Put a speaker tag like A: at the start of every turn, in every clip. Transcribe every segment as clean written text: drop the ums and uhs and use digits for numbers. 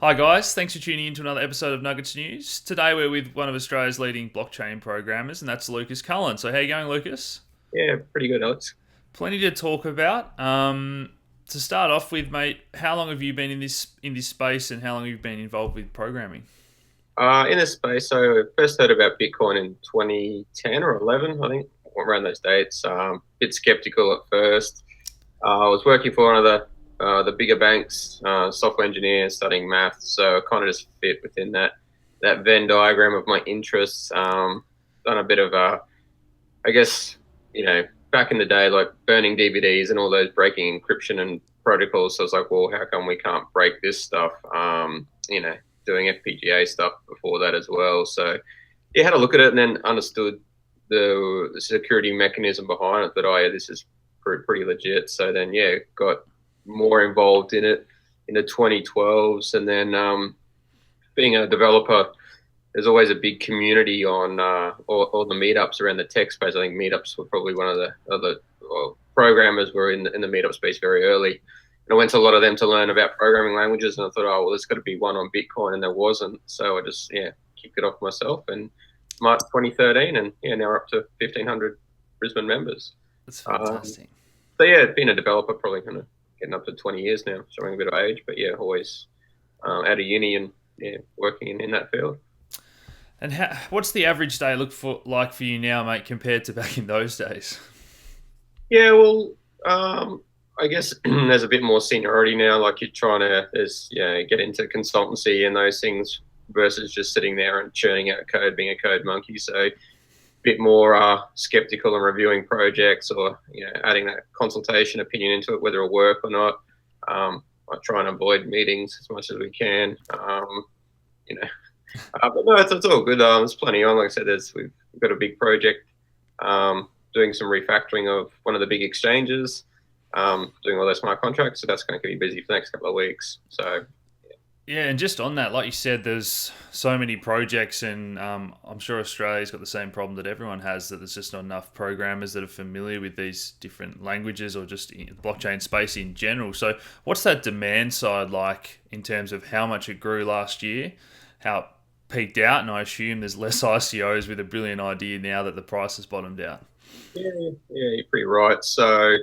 A: Hi guys, thanks for tuning in to another episode of Nuggets News. Today we're with one of Australia's leading blockchain programmers, and that's Lucas Cullen. So how you going, Lucas?
B: Yeah, pretty good, Alex.
A: Plenty to talk about. To start off with, mate, how long have you been in this space, and how long have you been involved with programming?
B: In this space, so I first heard about Bitcoin in 2010 or 11, I think, around those dates. Bit skeptical at first. I was working for one of the bigger banks, software engineer, studying math, so I kind of just fit within that Venn diagram of my interests. Done a bit of I guess, back in the day, like burning DVDs and all those breaking encryption and protocols. So I was like, well, how come we can't break this stuff? Doing FPGA stuff before that as well. So yeah, had a look at it and then understood the security mechanism behind it. That this is pretty legit. So then yeah, got more involved in it in the 2012s, and then being a developer, there's always a big community on all the meetups around the tech space. I think meetups were probably one of the other programmers were in the meetup space very early. And I went to a lot of them to learn about programming languages, and I thought, oh well, there's got to be one on Bitcoin, and there wasn't. So I just kicked it off myself, and March 2013, and yeah, now we're up to 1,500 Brisbane members.
A: That's
B: Um,
A: fantastic.
B: so yeah, being a developer probably kind of getting up to 20 years now, showing a bit of age, but yeah, always out of uni and yeah, working in that field.
A: And what's the average day like for you now, mate, compared to back in those days?
B: Yeah, well, I guess there's a bit more seniority now. Like you're trying to, get into consultancy and those things versus just sitting there and churning out code, being a code monkey. So a bit more skeptical and reviewing projects, or adding that consultation opinion into it, whether it'll work or not. I try and avoid meetings as much as we can. You know, but no, it's all good. There's plenty on. Like I said, we've got a big project doing some refactoring of one of the big exchanges, doing all those smart contracts. So that's going to keep me busy for the next couple of weeks. So
A: Yeah, and just on that, like you said, there's so many projects, and I'm sure Australia's got the same problem that everyone has, that there's just not enough programmers that are familiar with these different languages or just in the blockchain space in general. So, what's that demand side like in terms of how much it grew last year, how it peaked out, and I assume there's less ICOs with a brilliant idea now that the price has bottomed out.
B: yeah, you're pretty right. So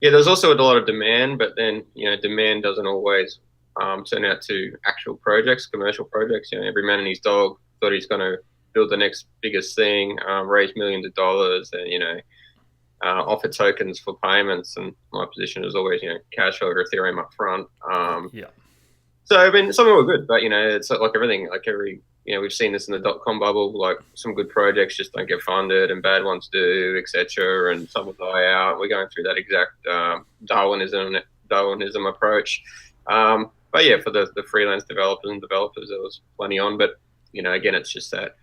B: yeah, there's also a lot of demand, but then demand doesn't always turn out to actual projects, commercial projects. Every man and his dog thought he's going to build the next biggest thing, raise millions of dollars, and offer tokens for payments. And my position is always cash or Ethereum up front.
A: Yeah.
B: So I mean, some of them are good, but it's like everything. Like we've seen this in the dot-com bubble. Like some good projects just don't get funded, and bad ones do, etc. And some will die out. We're going through that exact Darwinism approach. But yeah, for the freelance developers, there was plenty on. But again, it's just that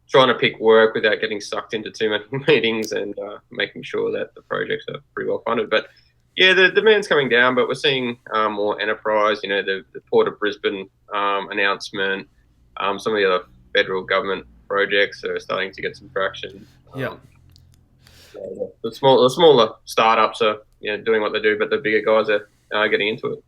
B: trying to pick work without getting sucked into too many meetings, and making sure that the projects are pretty well funded. But yeah, the demand's coming down, but we're seeing more enterprise. The Port of Brisbane announcement, some of the other federal government projects are starting to get some traction.
A: Yeah.
B: The smaller startups are doing what they do, but the bigger guys are getting into it.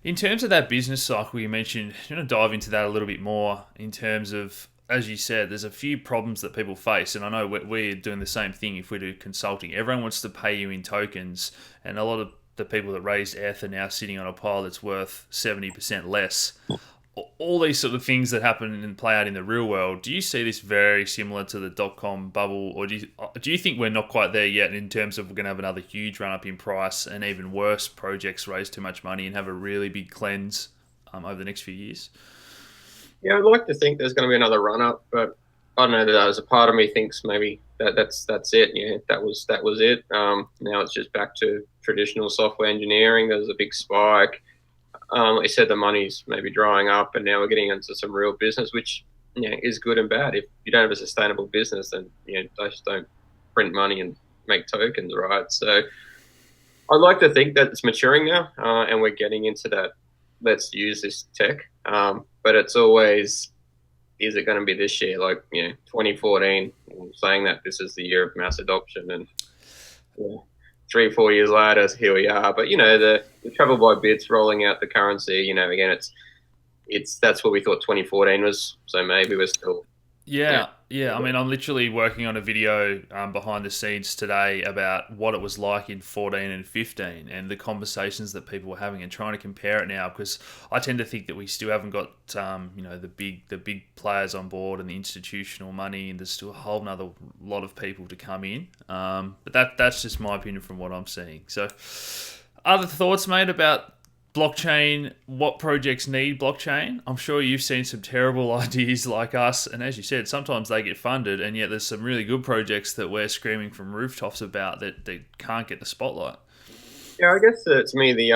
A: In terms of that business cycle you mentioned, you want to dive into that a little bit more in terms of, as you said, there's a few problems that people face, and I know we're doing the same thing if we do consulting. Everyone wants to pay you in tokens, and a lot of the people that raised ETH are now sitting on a pile that's worth 70% less. All these sort of things that happen and play out in the real world. Do you see this very similar to the dot-com bubble, or do you think we're not quite there yet in terms of we're going to have another huge run-up in price, and even worse, projects raise too much money and have a really big cleanse over the next few years?
B: Yeah, I'd like to think there's going to be another run up, but I don't know. That as a part of me thinks maybe that's it. Yeah, that was it. Now it's just back to traditional software engineering. There was a big spike. Like I said, the money's maybe drying up, and now we're getting into some real business, which is good and bad. If you don't have a sustainable business, then they just don't print money and make tokens, right? So I'd like to think that it's maturing now, and we're getting into that. Let's use this tech, but it's always, is it going to be this year? Like 2014, saying that this is the year of mass adoption, and yeah, 3 or 4 years later, here we are. But the travel by bits, rolling out the currency. Again, that's what we thought 2014 was. So maybe we're still, yeah.
A: Yeah. I mean, I'm literally working on a video behind the scenes today about what it was like in 14 and 15, and the conversations that people were having, and trying to compare it now. Because I tend to think that we still haven't got, the big players on board and the institutional money, and there's still a whole nother lot of people to come in. But that's just my opinion from what I'm seeing. So, other thoughts, mate, about blockchain? What projects need blockchain? I'm sure you've seen some terrible ideas like us, and as you said, sometimes they get funded, and yet there's some really good projects that we're screaming from rooftops about that can't get the spotlight.
B: Yeah, I guess to me the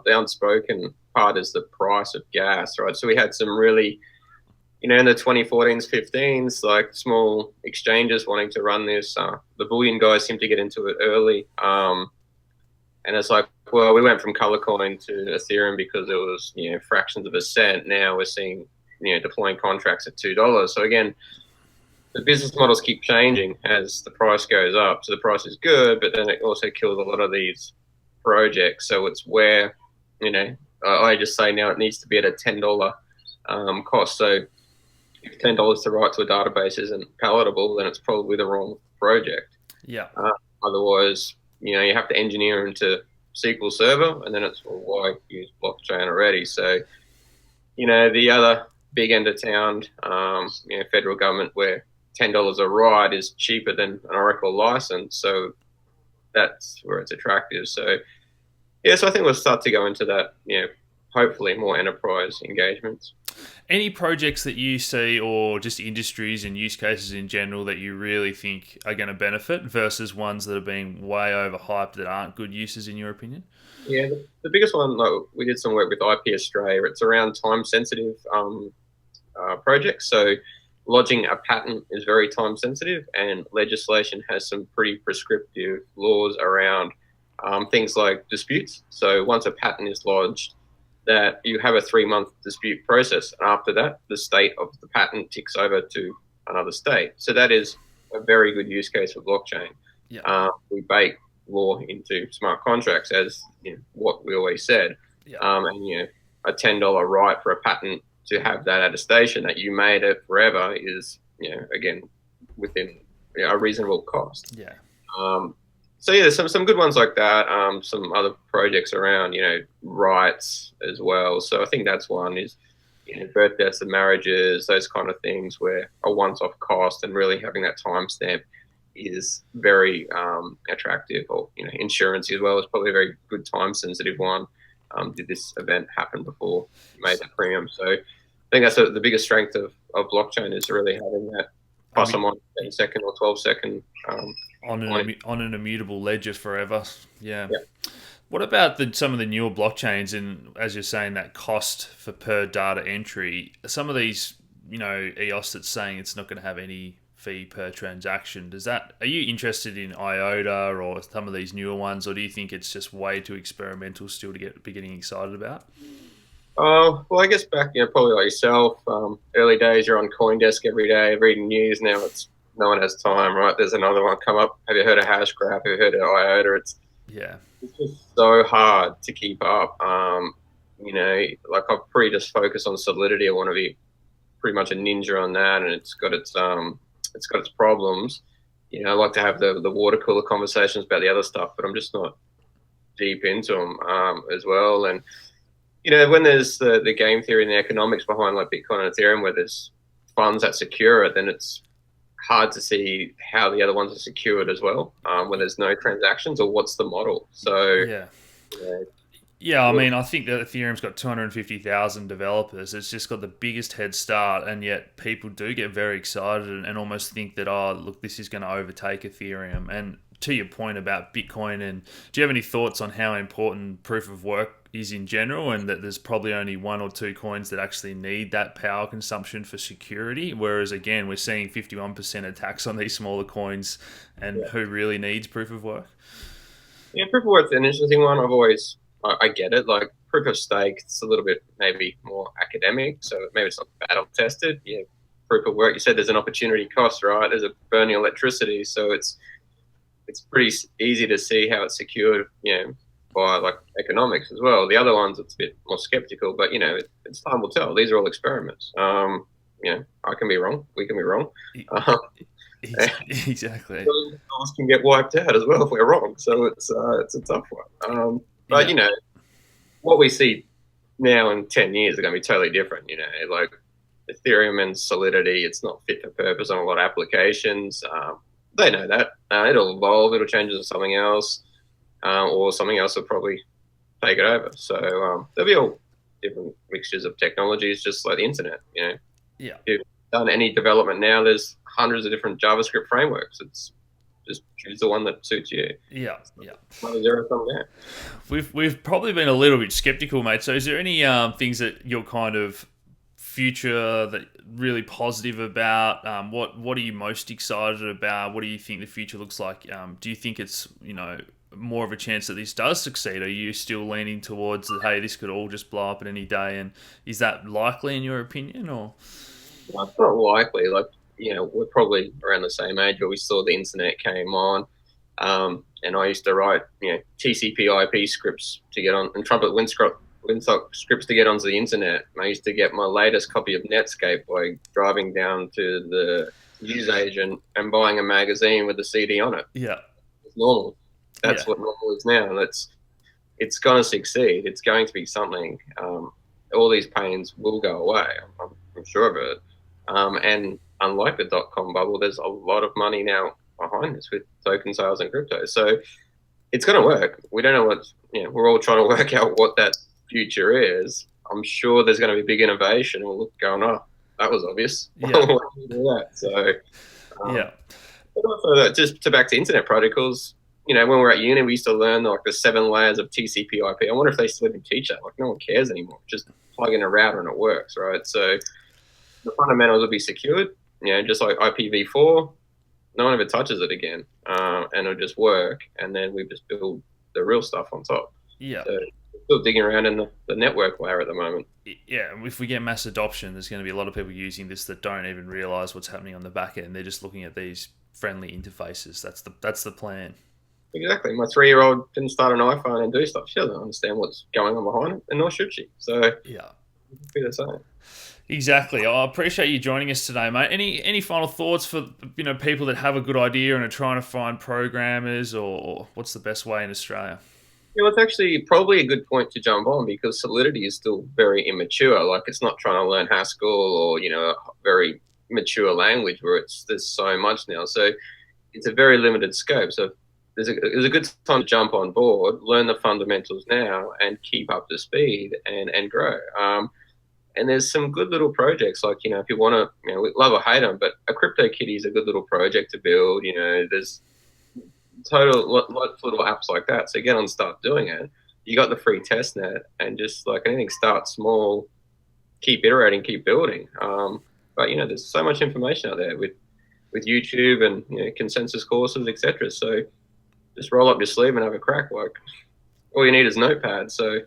B: unspoken part is the price of gas, right? So we had some really, in the 2014s, 15s, like small exchanges wanting to run this. The bullion guys seem to get into it early. And it's like, well, we went from Colorcoin to Ethereum because it was, fractions of a cent. Now we're seeing, deploying contracts at $2. So again, the business models keep changing as the price goes up. So the price is good, but then it also kills a lot of these projects. So it's where, I just say now it needs to be at a $10 cost. So if $10 to write to a database isn't palatable, then it's probably the wrong project.
A: Yeah.
B: Otherwise, you have to engineer into SQL Server, and then it's, well, why use blockchain already? So, the other big end of town, federal government, where $10 a write is cheaper than an Oracle license. So that's where it's attractive. So, yeah, so I think we'll start to go into that, hopefully more enterprise engagements.
A: Any projects that you see, or just industries and use cases in general, that you really think are going to benefit versus ones that are being way overhyped that aren't good uses in your opinion?
B: Yeah, the biggest one, like, we did some work with IP Australia. It's around time sensitive projects. So lodging a patent is very time sensitive, and legislation has some pretty prescriptive laws around things like disputes. So once a patent is lodged, that you have a 3-month dispute process. And after that, the state of the patent ticks over to another state. So that is a very good use case for blockchain.
A: Yeah.
B: We bake law into smart contracts, as what we always said.
A: Yeah.
B: And a $10 right for a patent to have that attestation that you made it forever is, again, within a reasonable cost.
A: Yeah.
B: So yeah, there's some good ones like that. Some other projects around, rights as well. So I think that's one is, birth, deaths, and marriages, those kind of things where a once-off cost and really having that timestamp is very attractive. Or insurance as well is probably a very good time-sensitive one. Did this event happen before you made that premium? So I think that's the biggest strength of blockchain, is really having that plus or minus 10-second or 12-second
A: on an immutable ledger forever. Yeah.
B: Yeah.
A: What about some of the newer blockchains, and as you're saying, that cost for per data entry? Some of these, EOS that's saying it's not going to have any fee per transaction. Are you interested in IOTA or some of these newer ones, or do you think it's just way too experimental still to be getting excited about?
B: Well, I guess back, probably like yourself, early days, you're on CoinDesk every day reading news. Now no one has time, right? There's another one come up. Have you heard of Hashgraph? Have you heard of IOTA? It's just so hard to keep up. Like I'm pretty just focused on Solidity. I want to be pretty much a ninja on that, and it's got its problems. I like to have the water cooler conversations about the other stuff, but I'm just not deep into them as well. And when there's the game theory and the economics behind like Bitcoin and Ethereum, where there's funds that secure it, then it's hard to see how the other ones are secured as well when there's no transactions, or what's the model. So
A: yeah, I mean, I think that Ethereum's got 250,000 developers. It's just got the biggest head start, and yet people do get very excited and almost think that, oh, look, this is going to overtake Ethereum. And to your point about Bitcoin, and do you have any thoughts on how important proof of work is in general, and that there's probably only 1 or 2 coins that actually need that power consumption for security, whereas again we're seeing 51% attacks on these smaller coins, and who really needs proof of work?
B: Yeah, proof of work's an interesting one. I get it. Like proof of stake, it's a little bit maybe more academic, so maybe it's not battle tested. Yeah, proof of work, you said there's an opportunity cost, right? There's a burning electricity, so it's pretty easy to see how it's secured, by like economics as well. The other ones it's a bit more skeptical, but it's time will tell. These are all experiments. I can be wrong. We can be wrong. Um,
A: Exactly.
B: Those can get wiped out as well if we're wrong. So it's a tough one. But
A: Yeah.
B: what we see now in 10 years are going to be totally different. Like Ethereum and Solidity, it's not fit for purpose on a lot of applications. They know that. It'll evolve. It'll change into something else, or something else will probably take it over. So there'll be all different mixtures of technologies, just like the internet.
A: Yeah.
B: If you've done any development now, there's hundreds of different JavaScript frameworks. It's just choose the one that suits you.
A: Yeah. Yeah.
B: Zero sum game.
A: We've probably been a little bit skeptical, mate. So is there any things that you're kind of future that really positive about? What are you most excited about? What do you think the future looks like? Do you think it's more of a chance that this does succeed? Are you still leaning towards that? Hey, this could all just blow up at any day, and is that likely in your opinion? Or
B: Well, it's not likely. Like, we're probably around the same age where we saw the internet came on. And I used to write, TCP/IP scripts to get on, and trumpet Windsock scripts to get onto the internet. And I used to get my latest copy of Netscape by driving down to the newsagent and buying a magazine with a CD on it.
A: yeah,
B: It's normal. That's
A: yeah,
B: what normal is now, and it's going to succeed. It's going to be something. All these pains will go away. I'm sure of it. And unlike the .com bubble, there's a lot of money now behind this with token sales and crypto. So it's going to work. We don't know we're all trying to work out what that future is. I'm sure there's going to be big innovation. We'll look going, oh, that was obvious.
A: yeah,
B: So,
A: yeah,
B: but also just back to internet protocols, when we're at uni, we used to learn like the 7 layers of TCP/IP. I wonder if they still even teach that. Like, no one cares anymore. Just plug in a router and it works, right? So the fundamentals will be secured, just like IPv4. No one ever touches it again, and it'll just work. And then we just build the real stuff on top.
A: yeah.
B: So we're still digging around in the network layer at the moment.
A: Yeah, if we get mass adoption, there's going to be a lot of people using this that don't even realize what's happening on the back end. They're just looking at these friendly interfaces. That's the plan.
B: Exactly. My 3-year-old can start an iPhone and do stuff. She doesn't understand what's going on behind it, and nor should she. So
A: Yeah.
B: it'll be the same.
A: Exactly. I appreciate you joining us today, mate. Any final thoughts for people that have a good idea and are trying to find programmers, or what's the best way in Australia?
B: It's actually probably a good point to jump on because Solidity is still very immature. Like, it's not trying to learn Haskell or a very mature language where there's so much now. So it's a very limited scope. So there's a good time to jump on board, learn the fundamentals now, and keep up to speed and grow. And there's some good little projects like, if you want to, we love or hate them, but a CryptoKitty is a good little project to build. There's lots of little apps like that. So get on, start doing it. You got the free test net, and just like anything, start small, keep iterating, keep building. But there's so much information out there with YouTube and consensus courses, etc. So just roll up your sleeve and have a crack. Like, all you need is Notepad. So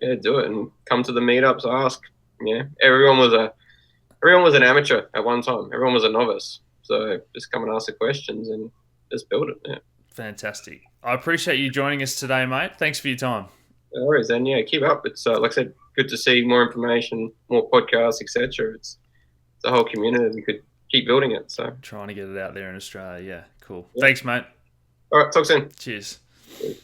B: yeah, do it and come to the meetups. Ask. Everyone was an amateur at one time. Everyone was a novice. So just come and ask the questions and just build it. Yeah.
A: Fantastic. I appreciate you joining us today, mate. Thanks for your time.
B: No worries. And keep up. It's like I said, good to see more information, more podcasts, etc. It's a whole community. We could keep building it. So
A: Trying to get it out there in Australia. Yeah, cool.
B: Yeah.
A: Thanks, mate.
B: All right. Talk soon.
A: Cheers.
B: Cheers.